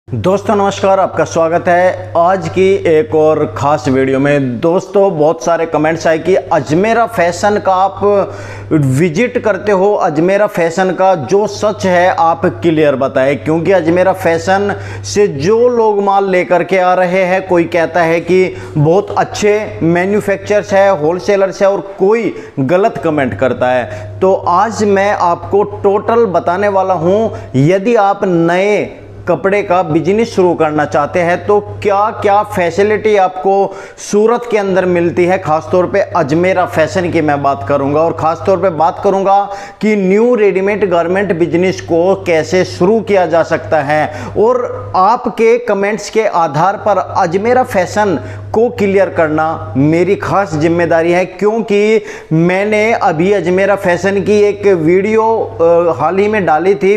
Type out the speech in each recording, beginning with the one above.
दोस्तों नमस्कार, आपका स्वागत है आज की एक और ख़ास वीडियो में। दोस्तों बहुत सारे कमेंट्स आए कि अजमेरा फैशन का आप विजिट करते हो, अजमेरा फैशन का जो सच है आप क्लियर बताएं, क्योंकि अजमेरा फैशन से जो लोग माल लेकर के आ रहे हैं, कोई कहता है कि बहुत अच्छे मैन्युफैक्चरर्स है, होलसेलर्स है, और कोई गलत कमेंट करता है। तो आज मैं आपको टोटल बताने वाला हूँ। यदि आप नए कपड़े का बिजनेस शुरू करना चाहते हैं तो क्या क्या फैसिलिटी आपको सूरत के अंदर मिलती है, खासतौर पे अजमेरा फैशन की मैं बात करूंगा। और खासतौर पे बात करूंगा कि न्यू रेडीमेड गारमेंट बिजनेस को कैसे शुरू किया जा सकता है। और आपके कमेंट्स के आधार पर अजमेरा फैशन को क्लियर करना मेरी खास जिम्मेदारी है, क्योंकि मैंने अभी अजमेरा फैशन की एक वीडियो हाल ही में डाली थी,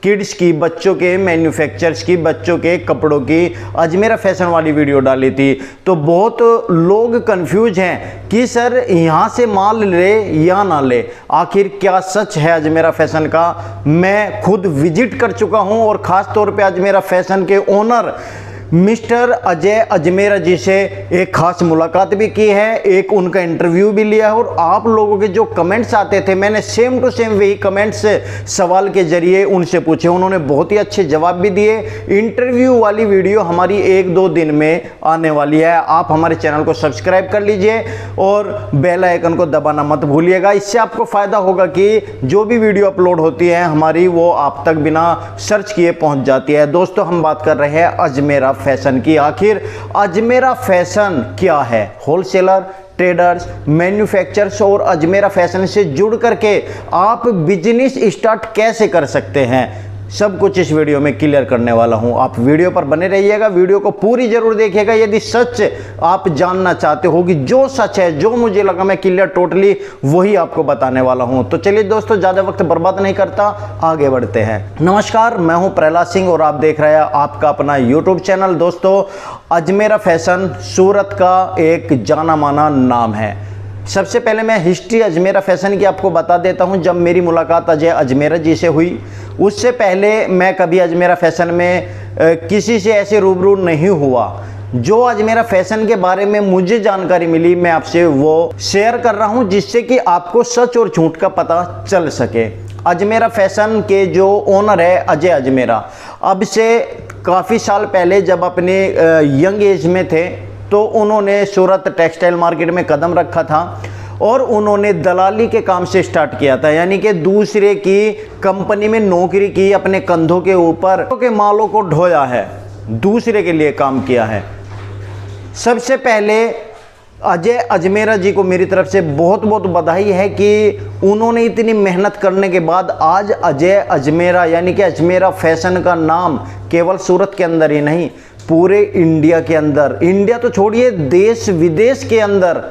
किड्स की, बच्चों के मैन्युफैक्चरर्स की, बच्चों के कपड़ों की अजमेरा फैशन वाली वीडियो डाली थी। तो बहुत लोग कंफ्यूज हैं कि सर यहाँ से माल ले या ना ले, आखिर क्या सच है अजमेरा फैशन का। मैं खुद विजिट कर चुका हूँ और ख़ास तौर पे अजमेरा फैशन के ओनर मिस्टर अजय अजमेरा जी से एक खास मुलाकात भी की है, एक उनका इंटरव्यू भी लिया है। और आप लोगों के जो कमेंट्स आते थे, मैंने सेम टू सेम वही कमेंट्स सवाल के जरिए उनसे पूछे, उन्होंने बहुत ही अच्छे जवाब भी दिए। इंटरव्यू वाली वीडियो हमारी 1-2 दिन में आने वाली है। आप हमारे चैनल को सब्सक्राइब कर लीजिए और बेल आइकन को दबाना मत भूलिएगा। इससे आपको फ़ायदा होगा कि जो भी वीडियो अपलोड होती है हमारी, वो आप तक बिना सर्च किए पहुँच जाती है। दोस्तों हम बात कर रहे हैं अजमेरा फैशन की। आखिर अजमेरा फैशन क्या है? होलसेलर, ट्रेडर्स, मैन्युफैक्चरर्स और अजमेरा फैशन से जुड़ करके आप बिजनेस स्टार्ट कैसे कर सकते हैं, सब कुछ इस वीडियो में क्लियर करने वाला हूं। आप वीडियो पर बने रहिएगा, वीडियो को पूरी जरूर देखिएगा। यदि सच आप जानना चाहते हो कि जो सच है, जो मुझे लगा मैं क्लियर टोटली वही आपको बताने वाला हूं। तो चलिए दोस्तों, ज़्यादा वक्त बर्बाद नहीं करता, आगे बढ़ते हैं। नमस्कार, मैं हूं प्रहलाद सिंह और आप देख रहे हैं आपका अपना यूट्यूब चैनल। दोस्तों अजमेरा फैशन सूरत का एक जाना माना नाम है। सबसे पहले मैं हिस्ट्री अजमेरा फैशन की आपको बता देता हूं। जब मेरी मुलाकात अजय अजमेरा जी से हुई, उससे पहले मैं कभी अजमेरा फैशन में किसी से ऐसे रूबरू नहीं हुआ। जो अजमेरा फैशन के बारे में मुझे जानकारी मिली, मैं आपसे वो शेयर कर रहा हूं, जिससे कि आपको सच और झूठ का पता चल सके। अजमेरा फैशन के जो ओनर है अजय अजमेरा, अब से काफ़ी साल पहले जब अपने यंग एज में थे तो उन्होंने सूरत टेक्सटाइल मार्केट में कदम रखा था और उन्होंने दलाली के काम से स्टार्ट किया था, यानी कि दूसरे की कंपनी में नौकरी की, अपने कंधों के ऊपर के मालों को ढोया है, दूसरे के लिए काम किया है। सबसे पहले अजय अजमेरा जी को मेरी तरफ से बहुत बहुत बधाई है कि उन्होंने इतनी मेहनत करने के बाद आज अजय अजमेरा यानी कि अजमेरा फैशन का नाम केवल सूरत के अंदर ही नहीं, पूरे इंडिया के अंदर, इंडिया तो छोड़िए देश विदेश के अंदर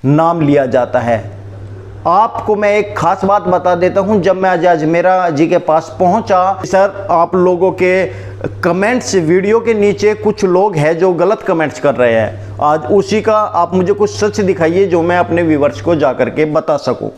नाम लिया जाता है। आपको मैं एक खास बात बता देता हूं। जब मैं अजय अजमेरा जी के पास पहुंचा, सर आप लोगों के कमेंट्स वीडियो के नीचे कुछ लोग हैं जो गलत कमेंट्स कर रहे हैं, आज उसी का आप मुझे कुछ सच दिखाइए जो मैं अपने व्यूअर्स को जा करके बता सकूं।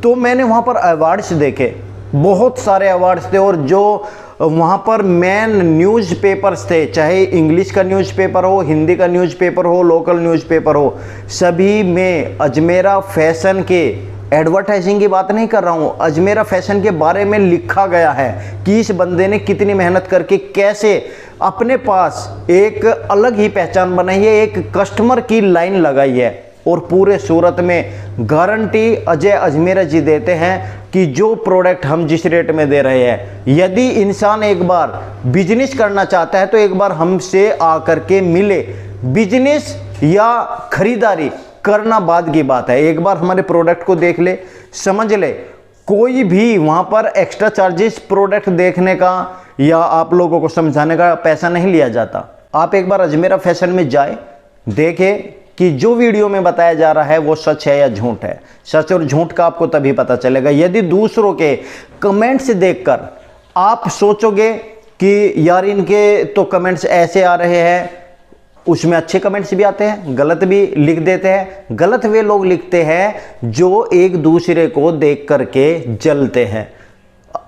तो मैंने वहां पर अवार्ड्स देखे, बहुत सारे अवार्ड्स थे, और जो वहाँ पर मेन न्यूज़पेपर्स थे, चाहे इंग्लिश का न्यूज़पेपर हो, हिंदी का न्यूज़पेपर हो, लोकल न्यूज़पेपर हो, सभी में अजमेरा फैशन के, एडवर्टाइजिंग की बात नहीं कर रहा हूँ, अजमेरा फैशन के बारे में लिखा गया है कि इस बंदे ने कितनी मेहनत करके कैसे अपने पास एक अलग ही पहचान बनाई है, एक कस्टमर की लाइन लगाई है। और पूरे सूरत में गारंटी अजय अजमेरा जी देते हैं कि जो प्रोडक्ट हम जिस रेट में दे रहे हैं, यदि इंसान एक बार बिजनेस करना चाहता है तो एक बार हमसे आकर के मिले। बिजनेस या खरीदारी करना बाद की बात है, एक बार हमारे प्रोडक्ट को देख ले, समझ ले। कोई भी वहाँ पर एक्स्ट्रा चार्जेस प्रोडक्ट देखने का या आप लोगों को समझाने का पैसा नहीं लिया जाता। आप एक बार अजमेरा फैशन में जाए, देखें कि जो वीडियो में बताया जा रहा है वो सच है या झूठ है। सच और झूठ का आपको तभी पता चलेगा यदि दूसरों के कमेंट्स देखकर आप सोचोगे कि यार इनके तो कमेंट्स ऐसे आ रहे हैं, उसमें अच्छे कमेंट्स भी आते हैं, गलत भी लिख देते हैं। गलत वे लोग लिखते हैं जो एक दूसरे को देख करके जलते हैं।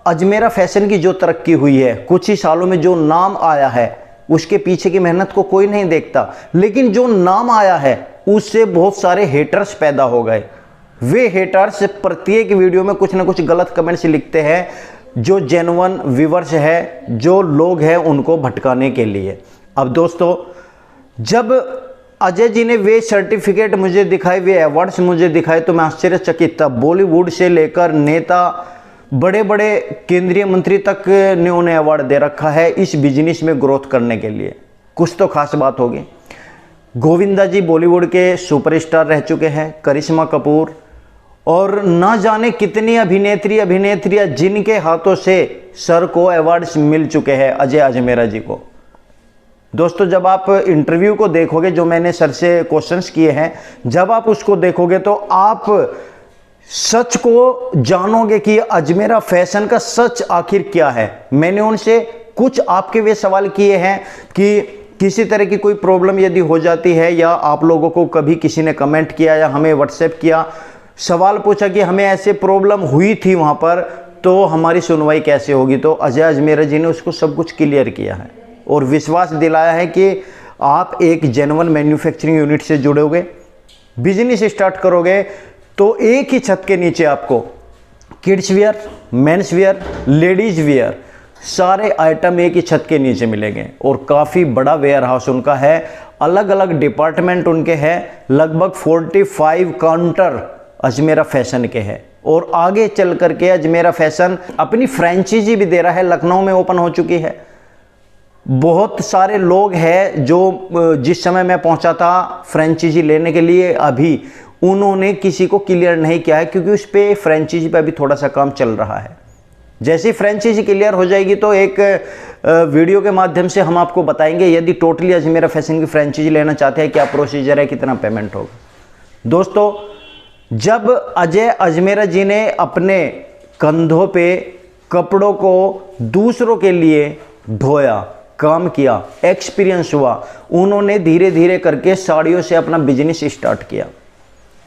अजमेरा फैशन की जो तरक्की हुई है, कुछ ही सालों में जो नाम आया है, उसके पीछे की मेहनत को कोई नहीं देखता, लेकिन जो नाम आया है उससे बहुत सारे हेटर्स पैदा हो गए। वे हेटर्स प्रत्येक वीडियो में कुछ ना कुछ गलत कमेंट्स लिखते हैं, जो जेन्युइन व्यूअर्स है, जो लोग हैं, उनको भटकाने के लिए। अब दोस्तों, जब अजय जी ने वे सर्टिफिकेट मुझे दिखाए, वे अवार्ड्स मुझे दिखाए, तो मैं आश्चर्यचकित था। बॉलीवुड से लेकर नेता, बड़े बड़े केंद्रीय मंत्री तक ने उन्हें अवार्ड दे रखा है इस बिजनेस में ग्रोथ करने के लिए। कुछ तो खास बात होगी। गोविंदा जी बॉलीवुड के सुपरस्टार रह चुके हैं, करिश्मा कपूर और ना जाने कितनी अभिनेत्रियां जिनके हाथों से सर को अवार्ड्स मिल चुके हैं अजय अजमेरा जी को। दोस्तों, जब आप इंटरव्यू को देखोगे, जो मैंने सर से क्वेश्चंस किए हैं, जब आप उसको देखोगे तो आप सच को जानोगे कि अजमेरा फैशन का सच आखिर क्या है। मैंने उनसे कुछ आपके वे सवाल किए हैं कि किसी तरह की कोई प्रॉब्लम यदि हो जाती है, या आप लोगों को कभी किसी ने कमेंट किया या हमें व्हाट्सएप किया, सवाल पूछा कि हमें ऐसे प्रॉब्लम हुई थी वहाँ पर, तो हमारी सुनवाई कैसे होगी, तो अजय अजमेरा जी ने उसको सब कुछ क्लियर किया है और विश्वास दिलाया है कि आप एक जेन्युइन मैन्युफैक्चरिंग यूनिट से जुड़ोगे, बिजनेस स्टार्ट करोगे, तो एक ही छत के नीचे आपको kids wear, men's wear, ladies wear, सारे आइटम एक ही छत के नीचे मिलेंगे। और काफ़ी बड़ा वेयर हाउस उनका है, अलग अलग डिपार्टमेंट उनके हैं, लगभग 45 काउंटर अजमेरा फैशन के हैं। और आगे चल करके अजमेरा फैशन अपनी फ्रेंचाइजी भी दे रहा है, लखनऊ में ओपन हो चुकी है। बहुत सारे लोग हैं जो जिस समय मैं पहुंचा था फ्रेंचाइजी लेने के लिए, अभी उन्होंने किसी को क्लियर नहीं किया है, क्योंकि उस पर फ्रेंचाइजी पे अभी थोड़ा सा काम चल रहा है। जैसे ही फ्रेंचाइजी क्लियर हो जाएगी तो एक वीडियो के माध्यम से हम आपको बताएंगे, यदि टोटली अजमेरा फैशन की फ्रेंचाइजी लेना चाहते हैं, क्या प्रोसीजर है, कितना पेमेंट होगा। दोस्तों, जब अजय अजमेरा जी ने अपने कंधों पे कपड़ों को दूसरों के लिए ढोया, काम किया, एक्सपीरियंस हुआ, उन्होंने धीरे धीरे करके साड़ियों से अपना बिजनेस स्टार्ट किया।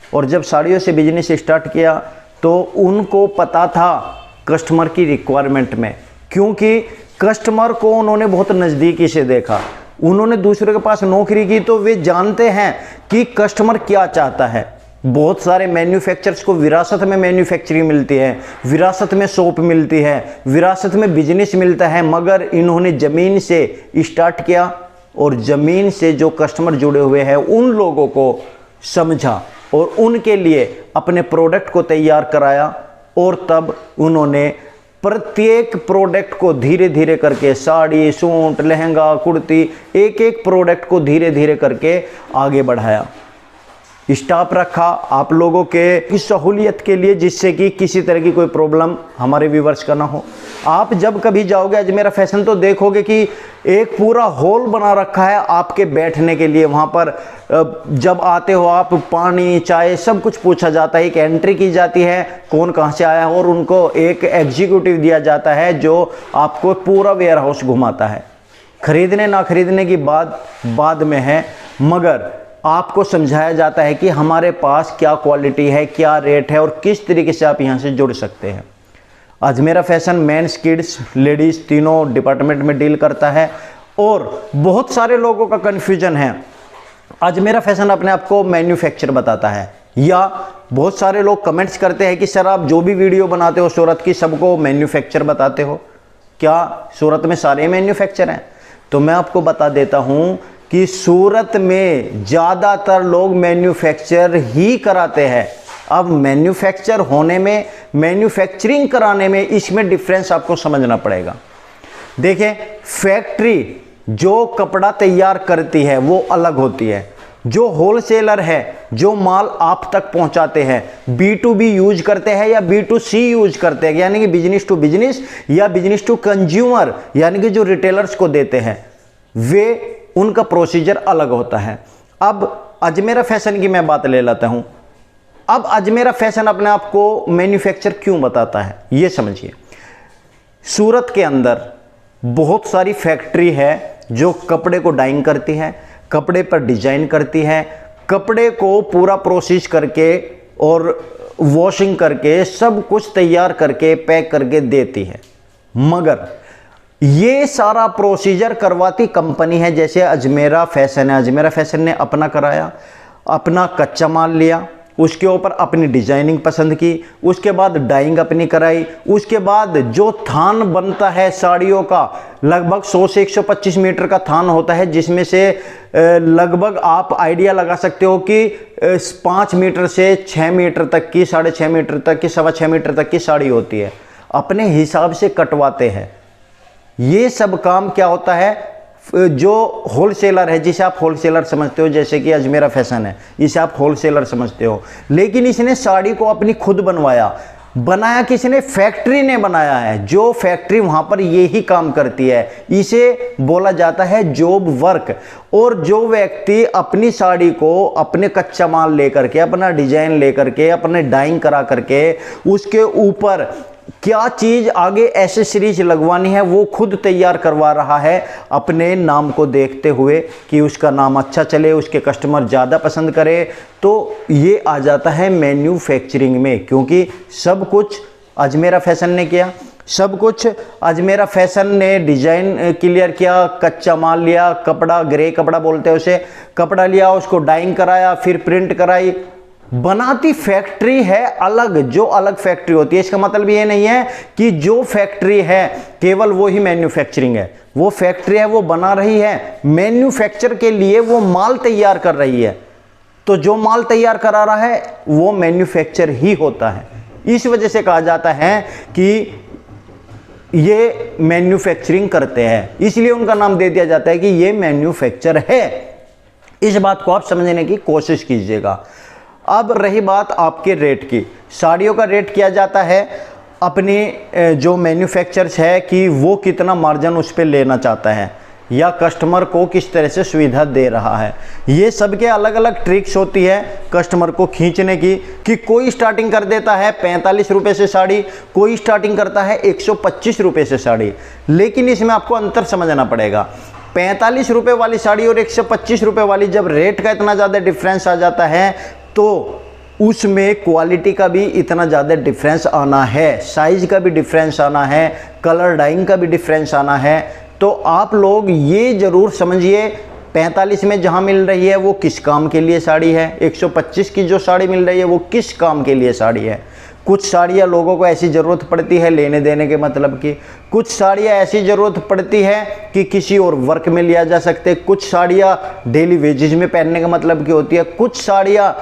और जब साड़ियों से बिजनेस स्टार्ट किया तो उनको पता था कस्टमर की रिक्वायरमेंट में, क्योंकि कस्टमर को उन्होंने बहुत नज़दीकी से देखा। उन्होंने दूसरे के पास नौकरी की तो वे जानते हैं कि कस्टमर क्या चाहता है। बहुत सारे मैन्युफैक्चरर्स को विरासत में मैन्युफैक्चरिंग मिलती है, विरासत में शॉप मिलती है, विरासत में बिजनेस मिलता है, मगर इन्होंने ज़मीन से स्टार्ट किया और ज़मीन से जो कस्टमर जुड़े हुए हैं उन लोगों को समझा और उनके लिए अपने प्रोडक्ट को तैयार कराया। और तब उन्होंने प्रत्येक प्रोडक्ट को धीरे धीरे करके, साड़ी, सूट, लहंगा, कुर्ती, एक एक प्रोडक्ट को धीरे धीरे करके आगे बढ़ाया। स्टाफ रखा आप लोगों के सहूलियत के लिए, जिससे कि किसी तरह की कोई प्रॉब्लम हमारे व्यूवर्स का ना हो। आप जब कभी जाओगे अजमेरा फैशन तो देखोगे कि एक पूरा हॉल बना रखा है आपके बैठने के लिए। वहाँ पर जब आते हो आप, पानी, चाय, सब कुछ पूछा जाता है, एक एंट्री की जाती है, कौन कहाँ से आया है, और उनको एक एग्जीक्यूटिव दिया जाता है जो आपको पूरा वेयर हाउस घुमाता है। खरीदने ना खरीदने की बात बाद में है, मगर आपको समझाया जाता है कि हमारे पास क्या क्वालिटी है, क्या रेट है और किस तरीके से आप यहाँ से जुड़ सकते हैं। Ajmera fashion men's, kids, ladies तीनों डिपार्टमेंट में डील करता है। और बहुत सारे लोगों का कन्फ्यूजन है, अजमेरा फैशन अपने आप को मैन्युफैक्चर बताता है, या बहुत सारे लोग कमेंट्स करते हैं कि सर आप जो भी वीडियो बनाते हो सूरत की, सबको मैन्युफैक्चर बताते हो, क्या सूरत में सारे मैन्युफैक्चर हैं? तो मैं आपको बता देता हूँ कि सूरत में ज़्यादातर लोग मैन्युफैक्चर ही कराते हैं। अब मैन्युफैक्चर होने में, मैन्युफैक्चरिंग कराने में, इसमें डिफरेंस आपको समझना पड़ेगा। देखें, फैक्ट्री जो कपड़ा तैयार करती है वो अलग होती है, जो होलसेलर है, जो माल आप तक पहुंचाते हैं, B2B यूज करते हैं या B2C यूज करते हैं, यानी कि बिजनेस टू बिजनेस या बिजनेस टू कंज्यूमर, यानी कि जो रिटेलर्स को देते हैं, वे उनका प्रोसीजर अलग होता है। अब अजमेरा फैशन की मैं बात ले लेता हूं। अब अजमेरा फैशन अपने आप को मैन्युफैक्चर क्यों बताता है, ये समझिए। सूरत के अंदर बहुत सारी फैक्ट्री है जो कपड़े को डाइंग करती है, कपड़े पर डिजाइन करती है, कपड़े को पूरा प्रोसेस करके और वॉशिंग करके सब कुछ तैयार करके पैक करके देती है। मगर ये सारा प्रोसीजर करवाती कंपनी है। जैसे अजमेरा फैशन है, अजमेरा फैशन ने अपना कराया, अपना कच्चा माल लिया, उसके ऊपर अपनी डिजाइनिंग पसंद की, उसके बाद डाइंग अपनी कराई, उसके बाद जो थान बनता है साड़ियों का, लगभग 100 से 125 मीटर का थान होता है, जिसमें से लगभग आप आइडिया लगा सकते हो कि 5 मीटर से 6 मीटर तक की, 6.5 मीटर तक की, 6.25 मीटर तक की साड़ी होती है, अपने हिसाब से कटवाते हैं। ये सब काम क्या होता है, जो होलसेलर है, जिसे आप होलसेलर समझते हो, जैसे कि अजमेरा फैशन है, इसे आप होलसेलर समझते हो, लेकिन इसने साड़ी को अपनी खुद बनाया किसने, फैक्ट्री ने बनाया है। जो फैक्ट्री वहां पर यही काम करती है, इसे बोला जाता है जॉब वर्क। और जो व्यक्ति अपनी साड़ी को अपने कच्चा माल लेकर के, अपना डिजाइन लेकर के, अपने डाइंग करा करके, उसके ऊपर क्या चीज आगे एसेसरीज लगवानी है, वो खुद तैयार करवा रहा है, अपने नाम को देखते हुए कि उसका नाम अच्छा चले, उसके कस्टमर ज़्यादा पसंद करे। तो ये आ जाता है मैन्युफैक्चरिंग में, क्योंकि सब कुछ अजमेरा फैशन ने किया, सब कुछ अजमेरा फैशन ने डिजाइन क्लियर किया, कच्चा माल लिया, कपड़ा, ग्रे कपड़ा बोलते हैं उसे, कपड़ा लिया, उसको डाइंग कराया, फिर प्रिंट कराई। बनाती फैक्ट्री है अलग, जो अलग फैक्ट्री होती है। इसका मतलब ये नहीं है कि जो फैक्ट्री है केवल वो ही मैन्युफैक्चरिंग है। वो फैक्ट्री है, वो बना रही है, मैन्युफैक्चर के लिए वो माल तैयार कर रही है। तो जो माल तैयार करा रहा है वो मैन्युफैक्चर ही होता है। इस वजह से कहा जाता है कि ये मैन्युफैक्चरिंग करते हैं, इसलिए उनका नाम दे दिया जाता है कि ये मैन्युफैक्चर है। इस बात को आप समझने की कोशिश कीजिएगा। अब रही बात आपके रेट की, साड़ियों का रेट किया जाता है अपनी जो मैन्युफैक्चरर्स है कि वो कितना मार्जिन उस पर लेना चाहता है या कस्टमर को किस तरह से सुविधा दे रहा है। ये सबके अलग अलग ट्रिक्स होती है कस्टमर को खींचने की, कि कोई स्टार्टिंग कर देता है 45 रुपये से साड़ी, कोई स्टार्टिंग करता है 125 रुपये से साड़ी। लेकिन इसमें आपको अंतर समझना पड़ेगा। 45 रुपये वाली साड़ी और 125 रुपये वाली, जब रेट का इतना ज़्यादा डिफरेंस आ जाता है तो उसमें क्वालिटी का भी इतना ज़्यादा डिफरेंस आना है, साइज का भी डिफरेंस आना है, कलर डाइंग का भी डिफरेंस आना है। तो आप लोग ये ज़रूर समझिए, 45 में जहाँ मिल रही है वो किस काम के लिए साड़ी है, 125 की जो साड़ी मिल रही है वो किस काम के लिए साड़ी है। कुछ साड़ियाँ लोगों को ऐसी ज़रूरत पड़ती है लेने देने के मतलब की, कुछ साड़ियाँ ऐसी ज़रूरत पड़ती है कि किसी और वर्क में लिया जा सकते, कुछ साड़ियाँ डेली वेजेज में पहनने का मतलब की होती है, कुछ साड़ियाँ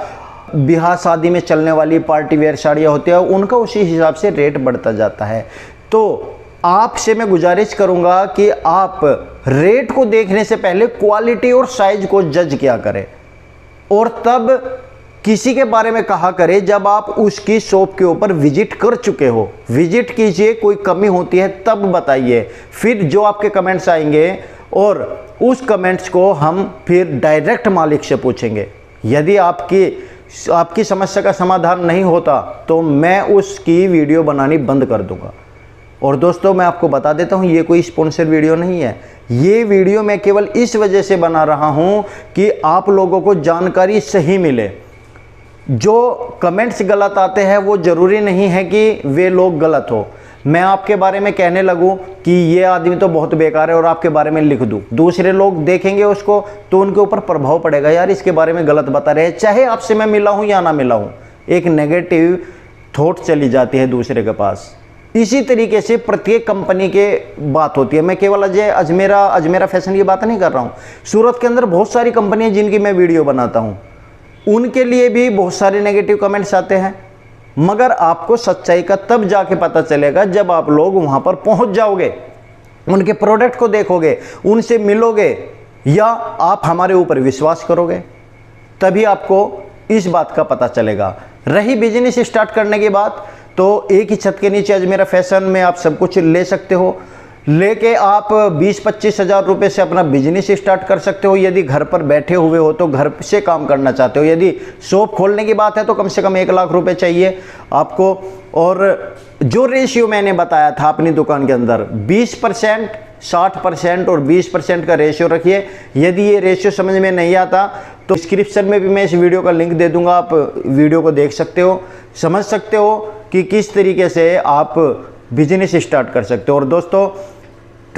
ब्याह शादी में चलने वाली पार्टी वेयर साड़ियाँ होती है, उनका उसी हिसाब से रेट बढ़ता जाता है। तो आपसे मैं गुजारिश करूंगा कि आप रेट को देखने से पहले क्वालिटी और साइज को जज किया करें, और तब किसी के बारे में कहा करें जब आप उसकी शॉप के ऊपर विजिट कर चुके हो। विजिट कीजिए, कोई कमी होती है तब बताइए, फिर जो आपके कमेंट्स आएंगे और उस कमेंट्स को हम फिर डायरेक्ट मालिक से पूछेंगे। यदि आपकी समस्या का समाधान नहीं होता तो मैं उसकी वीडियो बनानी बंद कर दूंगा। और दोस्तों मैं आपको बता देता हूं, ये कोई स्पॉन्सर वीडियो नहीं है। ये वीडियो मैं केवल इस वजह से बना रहा हूं कि आप लोगों को जानकारी सही मिले। जो कमेंट्स गलत आते हैं वो ज़रूरी नहीं है कि वे लोग गलत हो। मैं आपके बारे में कहने लगूं कि ये आदमी तो बहुत बेकार है और आपके बारे में लिख दूं, दूसरे लोग देखेंगे उसको तो उनके ऊपर प्रभाव पड़ेगा, यार इसके बारे में गलत बता रहे हैं, चाहे आपसे मैं मिला हूं या ना मिला हूं, एक नेगेटिव थॉट चली जाती है दूसरे के पास। इसी तरीके से प्रत्येक कंपनी के बात होती है। मैं केवल अजमेरा फैशन की बात नहीं कर रहा हूँ, सूरत के अंदर बहुत सारी कंपनियाँ जिनकी मैं वीडियो बनाता हूँ, उनके लिए भी बहुत सारे नेगेटिव कमेंट्स आते हैं। मगर आपको सच्चाई का तब जाके पता चलेगा जब आप लोग वहां पर पहुंच जाओगे, उनके प्रोडक्ट को देखोगे, उनसे मिलोगे या आप हमारे ऊपर विश्वास करोगे, तभी आपको इस बात का पता चलेगा। रही बिजनेस स्टार्ट करने की बात, तो एक ही छत के नीचे अजमेरा फैशन में आप सब कुछ ले सकते हो। लेके आप 20-25 हज़ार रुपये से अपना बिजनेस स्टार्ट कर सकते हो। यदि घर पर बैठे हुए हो तो घर से काम करना चाहते हो, यदि शॉप खोलने की बात है तो कम से कम 1 लाख रुपए चाहिए आपको। और जो रेशियो मैंने बताया था अपनी दुकान के अंदर 20%, 60% और 20% का रेशियो रखिए। यदि ये रेशियो समझ में नहीं आता तो डिस्क्रिप्शन में भी मैं इस वीडियो का लिंक दे दूंगा, आप वीडियो को देख सकते हो, समझ सकते हो कि किस तरीके से आप बिजनेस स्टार्ट कर सकते हो। और दोस्तों,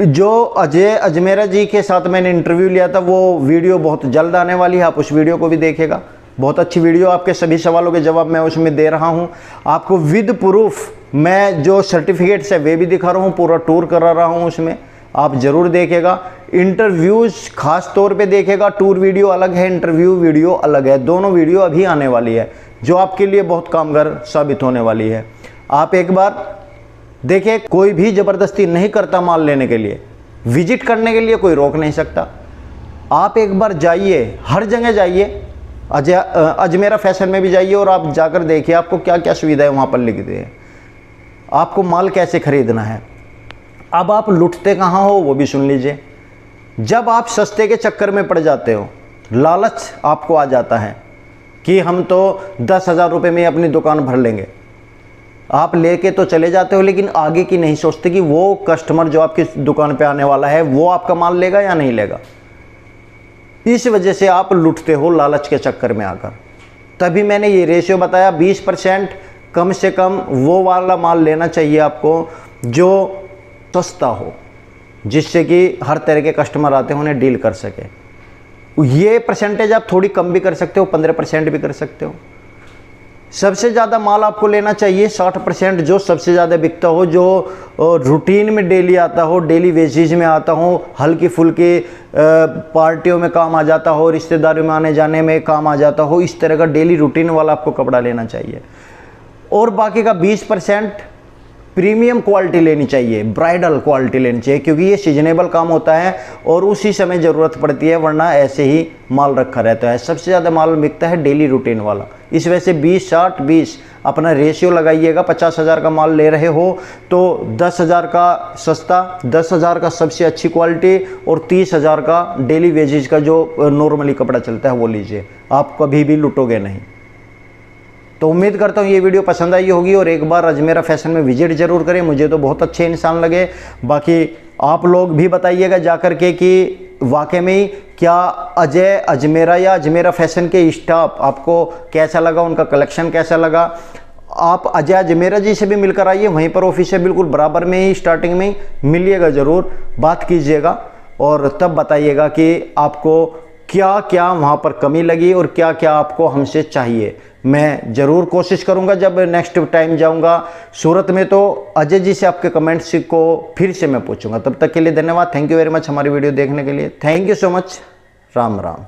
जो अजय अजमेरा जी के साथ मैंने इंटरव्यू लिया था, वो वीडियो बहुत जल्द आने वाली है, आप उस वीडियो को भी देखिएगा। बहुत अच्छी वीडियो, आपके सभी सवालों के जवाब मैं उसमें दे रहा हूं। आपको विद प्रूफ मैं जो सर्टिफिकेट्स है वे भी दिखा रहा हूं, पूरा टूर करा रहा हूं, उसमें आप ज़रूर देखिएगा। इंटरव्यूज़ खास तौर पे देखिएगा, टूर वीडियो अलग है, इंटरव्यू वीडियो अलग है, दोनों वीडियो अभी आने वाली है जो आपके लिए बहुत कामगार साबित होने वाली है। आप एक बार देखिए, कोई भी ज़बरदस्ती नहीं करता माल लेने के लिए, विजिट करने के लिए कोई रोक नहीं सकता। आप एक बार जाइए, हर जगह जाइए, अजमेरा फैशन में भी जाइए और आप जाकर देखिए आपको क्या क्या सुविधाएं वहाँ पर लिखी है, आपको माल कैसे खरीदना है। अब आप लुटते कहाँ हो वो भी सुन लीजिए। जब आप सस्ते के चक्कर में पड़ जाते हो, लालच आपको आ जाता है कि हम तो 10,000 रुपये में अपनी दुकान भर लेंगे, आप लेके तो चले जाते हो, लेकिन आगे की नहीं सोचते कि वो कस्टमर जो आपकी दुकान पे आने वाला है वो आपका माल लेगा या नहीं लेगा। इस वजह से आप लुटते हो लालच के चक्कर में आकर। तभी मैंने ये रेशियो बताया, 20% कम से कम वो वाला माल लेना चाहिए आपको जो सस्ता हो, जिससे कि हर तरह के कस्टमर आते हैं उन्हें डील कर सके। ये परसेंटेज आप थोड़ी कम भी कर सकते हो, 15% भी कर सकते हो। सबसे ज़्यादा माल आपको लेना चाहिए 60%, जो सबसे ज़्यादा बिकता हो, जो रूटीन में डेली आता हो, डेली वेजेज में आता हो, हल्की फुल्की पार्टियों में काम आ जाता हो, रिश्तेदारों में आने जाने में काम आ जाता हो, इस तरह का डेली रूटीन वाला आपको कपड़ा लेना चाहिए। और बाकी का 20% प्रीमियम क्वालिटी लेनी चाहिए, ब्राइडल क्वालिटी लेनी चाहिए, क्योंकि ये सीजनेबल काम होता है और उसी समय ज़रूरत पड़ती है, वरना ऐसे ही माल रखा रहता है। सबसे ज़्यादा माल बिकता है डेली रूटीन वाला। इस वजह से 20-60-20 अपना रेशियो लगाइएगा। 50,000 का माल ले रहे हो तो 10,000 का सस्ता, 10,000 का सबसे अच्छी क्वालिटी और 30,000 का डेली वेजेज का जो नॉर्मली कपड़ा चलता है वो लीजिए, आप कभी भी लुटोगे नहीं। तो उम्मीद करता हूँ ये वीडियो पसंद आई होगी और एक बार अजमेरा फैशन में विजिट जरूर करें। मुझे तो बहुत अच्छे इंसान लगे, बाकी आप लोग भी बताइएगा जाकर के कि वाकई में क्या अजय अजमेरा या अजमेरा फैशन के स्टाफ आपको कैसा लगा, उनका कलेक्शन कैसा लगा। आप अजय अजमेरा जी से भी मिलकर आइए, वहीं पर ऑफिस है बिल्कुल बराबर में ही, स्टार्टिंग में ही मिलिएगा, ज़रूर बात कीजिएगा और तब बताइएगा कि आपको क्या क्या वहाँ पर कमी लगी और क्या क्या आपको हमसे चाहिए। मैं ज़रूर कोशिश करूँगा जब नेक्स्ट टाइम जाऊँगा सूरत में तो अजय जी से आपके कमेंट्स को फिर से मैं पूछूंगा। तब तक के लिए धन्यवाद, थैंक यू वेरी मच हमारी वीडियो देखने के लिए। Thank you so much, Ram Ram.